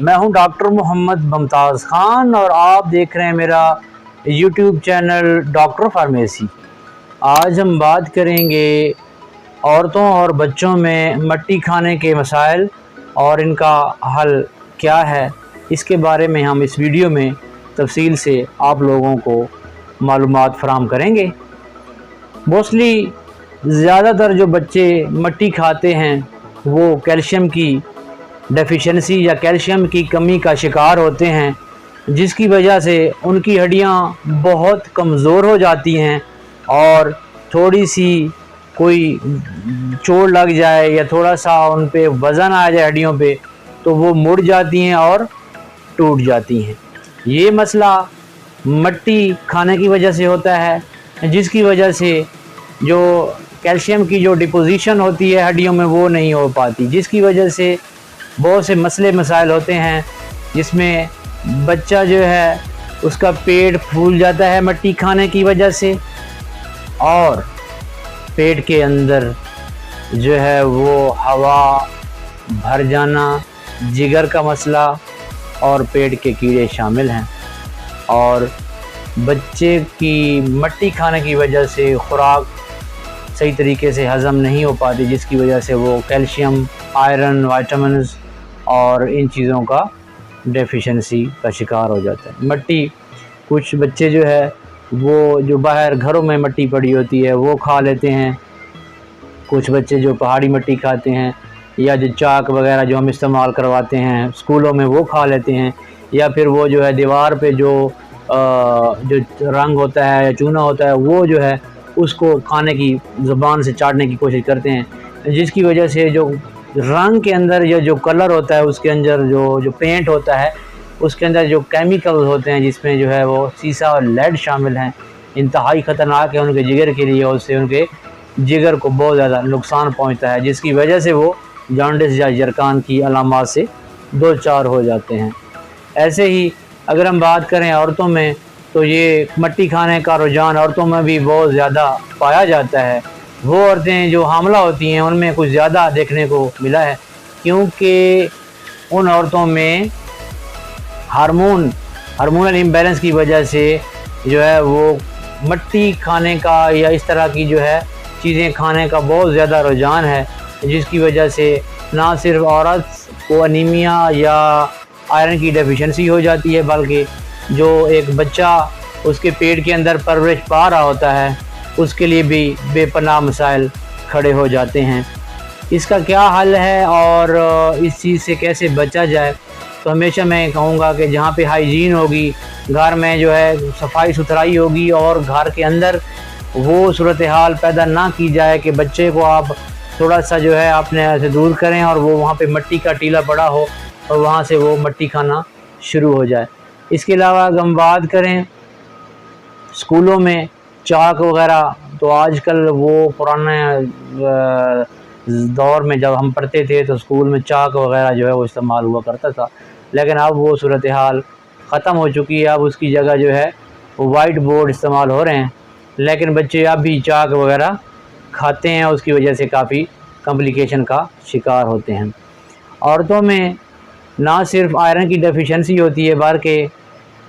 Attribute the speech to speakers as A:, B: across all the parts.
A: मैं हूं डॉक्टर मोहम्मद मुमताज़ ख़ान और आप देख रहे हैं मेरा यूट्यूब चैनल डॉक्टर फार्मेसी। आज हम बात करेंगे औरतों और बच्चों में मट्टी खाने के मसाइल और इनका हल क्या है। इसके बारे में हम इस वीडियो में तफसील से आप लोगों को मालूमात फराहम करेंगे। मोस्टली ज़्यादातर जो बच्चे मट्टी खाते हैं वो कैल्शियम की डेफिशिएंसी या कैल्शियम की कमी का शिकार होते हैं, जिसकी वजह से उनकी हड्डियां बहुत कमज़ोर हो जाती हैं और थोड़ी सी कोई चोट लग जाए या थोड़ा सा उन पे वज़न आ जाए हड्डियों पे तो वो मुड़ जाती हैं और टूट जाती हैं। ये मसला मट्टी खाने की वजह से होता है, जिसकी वजह से जो कैल्शियम की जो डिपोजिशन होती है हड्डियों में वो नहीं हो पाती, जिसकी वजह से बहुत से मसले मसाइल होते हैं, जिसमें बच्चा जो है उसका पेट फूल जाता है मट्टी खाने की वजह से और पेट के अंदर जो है वो हवा भर जाना, जिगर का मसला और पेट के कीड़े शामिल हैं। और बच्चे की मट्टी खाने की वजह से खुराक सही तरीके से हज़म नहीं हो पाती, जिसकी वजह से वो कैल्शियम, आयरन, विटामिन्स और इन चीज़ों का डेफिशिएंसी का शिकार हो जाता है। मट्टी कुछ बच्चे जो है वो जो बाहर घरों में मट्टी पड़ी होती है वो खा लेते हैं, कुछ बच्चे जो पहाड़ी मट्टी खाते हैं या जो चाक वगैरह जो हम इस्तेमाल करवाते हैं स्कूलों में वो खा लेते हैं, या फिर वो जो है दीवार पे जो रंग होता है या चूना होता है वो जो है उसको खाने की ज़ुबान से चाटने की कोशिश करते हैं, जिसकी वजह से जो रंग के अंदर या जो कलर होता है उसके अंदर जो पेंट होता है उसके अंदर जो केमिकल्स होते हैं जिसमें जो है वो सीसा और लेड शामिल हैं, इंतहाई ख़तरनाक है उनके जिगर के लिए। उससे उनके जिगर को बहुत ज़्यादा नुकसान पहुंचता है, जिसकी वजह से वो जॉन्डिस या जरकान की अलामात से दो चार हो जाते हैं। ऐसे ही अगर हम बात करें औरतों में तो ये मट्टी खाने का रुझान औरतों में भी बहुत ज़्यादा पाया जाता है। वो औरतें जो हामला होती हैं उनमें कुछ ज़्यादा देखने को मिला है, क्योंकि उन औरतों में हार्मोनल इम्बैलेंस की वजह से जो है वो मट्टी खाने का या इस तरह की जो है चीज़ें खाने का बहुत ज़्यादा रुझान है, जिसकी वजह से ना सिर्फ औरत को अनीमिया या आयरन की डेफिशिएंसी हो जाती है, बल्कि जो एक बच्चा उसके पेट के अंदर परवरिश पा रहा होता है उसके लिए भी बेपनाह मसाइल खड़े हो जाते हैं। इसका क्या हल है और इस चीज़ से कैसे बचा जाए, तो हमेशा मैं कहूँगा कि जहाँ पे हाइजीन होगी, घर में जो है सफाई सुथराई होगी और घर के अंदर वो सूरत हाल पैदा ना की जाए कि बच्चे को आप थोड़ा सा जो है अपने से दूर करें और वो वहाँ पे मट्टी का टीला पड़ा हो और वहाँ से वो मट्टी खाना शुरू हो जाए। इसके अलावा अगर हम बात करें स्कूलों में चाक वगैरह, तो आजकल वो पुराने दौर में जब हम पढ़ते थे तो स्कूल में चाक वगैरह जो है वो इस्तेमाल हुआ करता था, लेकिन अब वो सूरत हाल ख़त्म हो चुकी है। अब उसकी जगह जो है वो वाइट बोर्ड इस्तेमाल हो रहे हैं, लेकिन बच्चे अब भी चाक वगैरह खाते हैं, उसकी वजह से काफ़ी कॉम्प्लिकेशन का शिकार होते हैं। औरतों में ना सिर्फ आयरन की डेफिशिएंसी होती है, बल्कि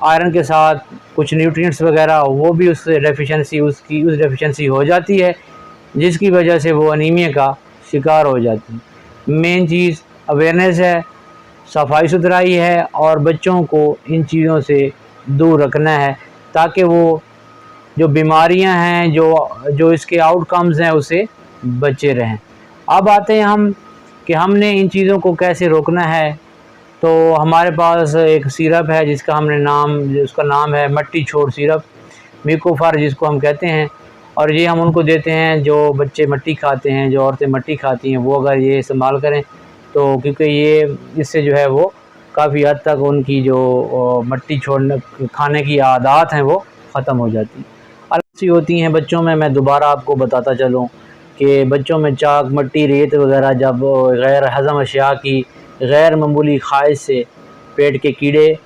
A: आयरन के साथ कुछ न्यूट्रिएंट्स वगैरह वो भी उस डेफिशिएंसी हो जाती है, जिसकी वजह से वो अनीमिया का शिकार हो जाती है। मेन चीज़ अवेयरनेस है, सफाई सुथराई है और बच्चों को इन चीज़ों से दूर रखना है ताकि वो जो बीमारियां हैं जो इसके आउटकम्स हैं उससे बचे रहें। अब आते हैं हम कि हमने इन चीज़ों को कैसे रोकना है। तो हमारे पास एक सिरप है उसका नाम है मट्टी छोड़ सिरप, मिकोफार जिसको हम कहते हैं, और ये हम उनको देते हैं जो बच्चे मट्टी खाते हैं, जो औरतें मट्टी खाती हैं, वो अगर ये इस्तेमाल करें तो क्योंकि ये इससे जो है वो काफ़ी हद तक उनकी जो मट्टी छोड़ने खाने की आदत हैं वो ख़त्म हो जाती है। अलग सी होती हैं बच्चों में, मैं दोबारा आपको बताता चलूँ कि बच्चों में चाक, मट्टी, रेत वगैरह जब गैर हज़म अशिया की गैर मामूली ख़्वाहिश से पेट के कीड़े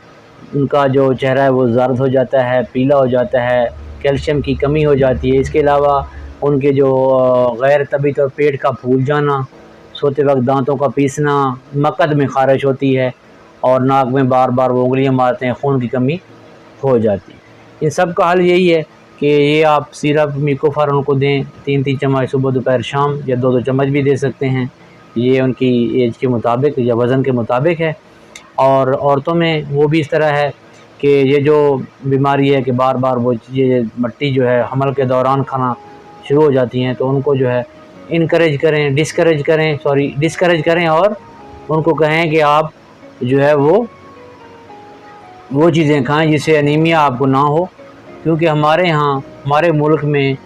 A: उनका जो चेहरा है वो ज़र्द हो जाता है, पीला हो जाता है, कैल्शियम की कमी हो जाती है। इसके अलावा उनके जो गैर तबी तौर पेट का फूल जाना, सोते वक्त दांतों का पीसना, मकद में ख़ारिश होती है और नाक में बार बार वो उंगलियाँ मारते हैं, खून की कमी हो जाती है। इन सब का हल यही है कि ये आप सिरप मिकोफार उनको दें, 3-3 चम्मच सुबह दोपहर शाम, या 2-2 चम्मच भी दे सकते हैं। ये उनकी एज के मुताबिक या वज़न के मुताबिक है। और औरतों में वो भी इस तरह है कि ये जो बीमारी है कि बार बार वो ये मट्टी जो है हमल के दौरान खाना शुरू हो जाती हैं, तो उनको जो है डिस्करेज करें और उनको कहें कि आप जो है वो चीज़ें खाएं जिससे अनीमिया आपको ना हो। क्योंकि हमारे यहाँ हमारे मुल्क में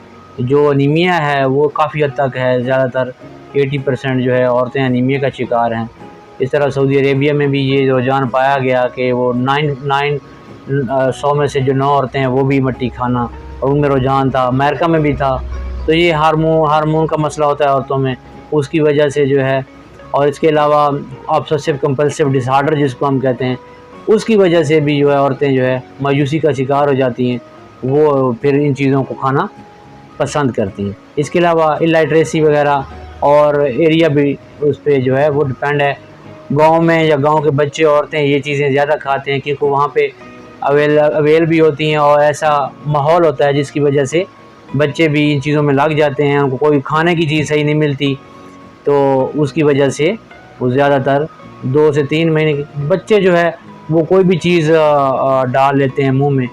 A: जो अनीमिया है वो काफ़ी हद तक है, ज़्यादातर 80% जो है औरतें अनीमिया का शिकार हैं। इस तरह सऊदी अरेबिया में भी ये रुझान पाया गया कि वो 100 में से जो 9 औरतें हैं वो भी मट्टी खाना, और उनमें रुझान था, अमेरिका में भी था। तो ये हार्मोन का मसला होता है औरतों में, उसकी वजह से जो है। और इसके अलावा ऑब्सेसिव कंपल्सिव डिसऑर्डर जिसको हम कहते हैं, उसकी वजह से भी जो है औरतें जो है मायूसी का शिकार हो जाती हैं, वो फिर इन चीज़ों को खाना पसंद करती हैं। इसके अलावा इलिटरेसी वगैरह और एरिया भी उस पर जो है वो डिपेंड है। गांव में या गांव के बच्चे औरतें ये चीज़ें ज़्यादा खाते हैं क्योंकि वहाँ पे अवेल भी होती हैं और ऐसा माहौल होता है जिसकी वजह से बच्चे भी इन चीज़ों में लग जाते हैं। उनको कोई खाने की चीज़ सही नहीं मिलती, तो उसकी वजह से वो ज़्यादातर 2 से 3 महीने के बच्चे जो है वो कोई भी चीज़ डाल लेते हैं मुंह में।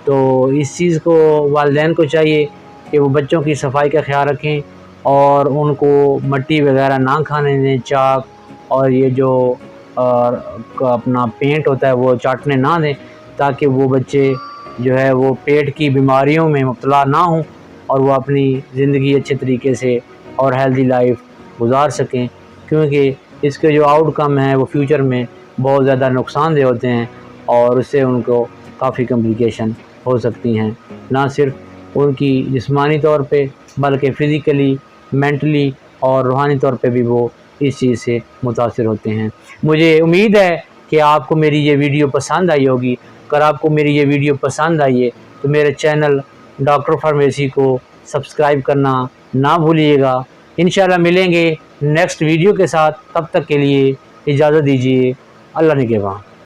A: तो इस चीज़ को वालिदैन को चाहिए कि वो बच्चों की सफाई का ख्याल रखें और उनको मट्टी वगैरह ना खाने दें, चाक और ये जो अपना पेंट होता है वो चाटने ना दें, ताकि वो बच्चे जो है वो पेट की बीमारियों में मुब्तला ना हों और वो अपनी ज़िंदगी अच्छे तरीके से और हेल्दी लाइफ गुजार सकें। क्योंकि इसके जो आउटकम हैं वो फ्यूचर में बहुत ज़्यादा नुकसानदेह होते हैं और उससे उनको काफ़ी कॉम्प्लिकेशन हो सकती हैं, ना सिर्फ उनकी जिस्मानी तौर पे बल्कि फ़िज़िकली, मेंटली और रूहानी तौर पे भी वो इस चीज़ से मुतासिर होते हैं। मुझे उम्मीद है कि आपको मेरी ये वीडियो पसंद आई होगी। अगर आपको मेरी ये वीडियो पसंद आई है तो मेरे चैनल डॉक्टर फार्मेसी को सब्सक्राइब करना ना भूलिएगा। इंशाल्लाह मिलेंगे नेक्स्ट वीडियो के साथ, तब तक के लिए इजाज़त दीजिए। अल्लाह निगहबान।